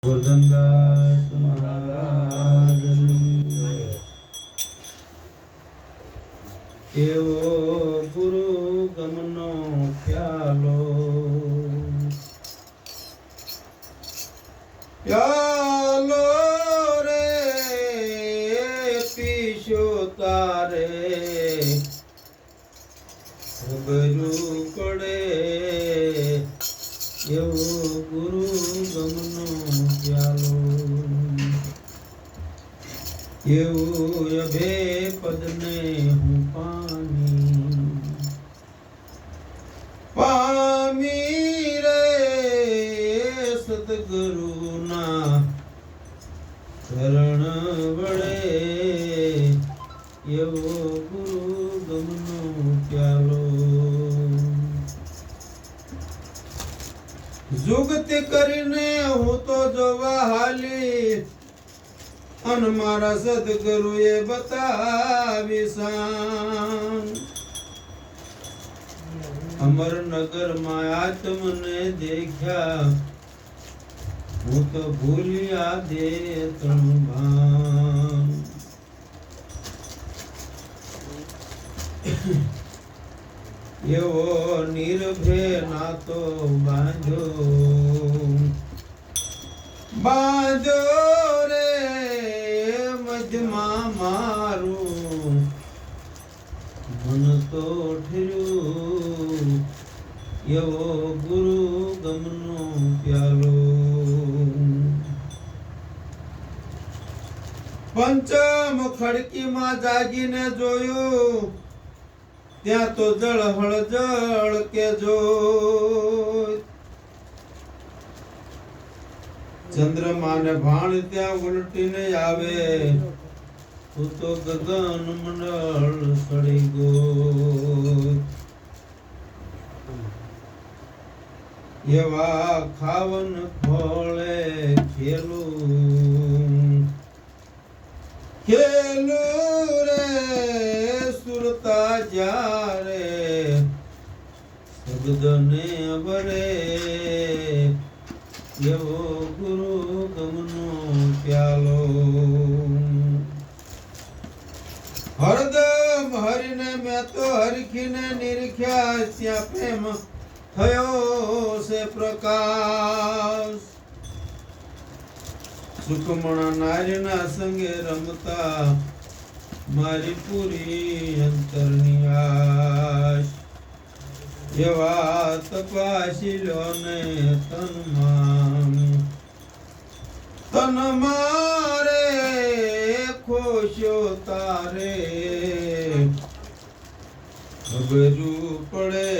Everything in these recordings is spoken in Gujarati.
ગોરધનદાસ મહારાજની એવો ગુરુ ગમનો પ્યાલો પ્યાલો રે પીશો તારે ખબરું પડે એવો ગુરુ ગમનો પ્યાલો એવું અભે પદને હું પામી રે સદગુરુના શરણ વડે એવો ગુરુ ગમનો પ્યાલો જુગતી કરીને હું તો જોવા હાલી અન મારા સદગુરુએ બતાવી શાન અમરનગર માં આત્મને દેખ્યા હું તો ભૂલ્યા દે ત્રણ ભાન એવો નિર્ભે નાતો બાંધો રે મધમાં મારું મન તો ઠર્યું એવો ગુરુ ગમનો પ્યાલો પંચમ ખડકીમાં જાગીને જોયું ત્યાં તો જળ હળજળ કે જો ચંદ્રમા ને ભાણ ત્યાં ઉલટીને આવે તું તો ગગન મંડળ સડી ગયો એવા ખાવન ફળે ખેલું રે સુરતા જ્યારે શબ્દને અબરે એવો ગુરુ ગમનો પ્યાલો હરદમ હરિને મેં તો હરખીને નિરખ્યા ત્યાં પ્રેમ થયો છે પ્રકાશ સુખમણા નારીના સંગે રમતા મારી પૂરી અંતરની આશ એવા તપાસીલોને તન મારે ખોશો તારે ખબરું પડે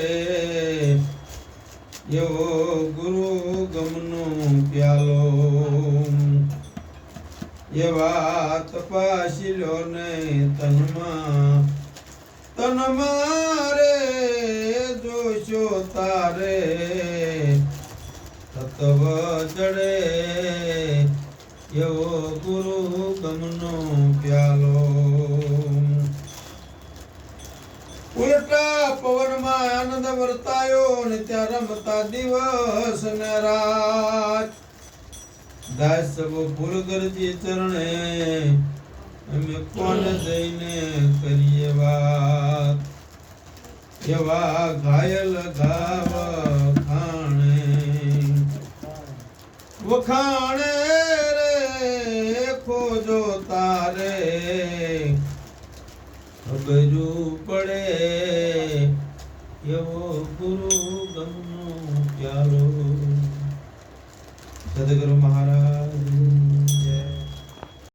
એવો ગુરુ ગમનો પ્યાલો એવા તપાસીલોને તન મારે જોશો તારે તત્વ જડે એવો ગુરુ ગમનો પ્યાલો ઉલટા પવનમાં આનંદ વર્તાયો ને ત્યાં રમતા દિવસ ને રાત દાસ સબો ફૂલગરજી ચરણે અમે કોણ જઈને કરીએ વાત એવા ઘાયલ ઘાવ વખાણે રે ખોજો તારે ખબરું પડે એવો ગુરુ ગમનો પ્યાલો સદગુરુ મહારાજ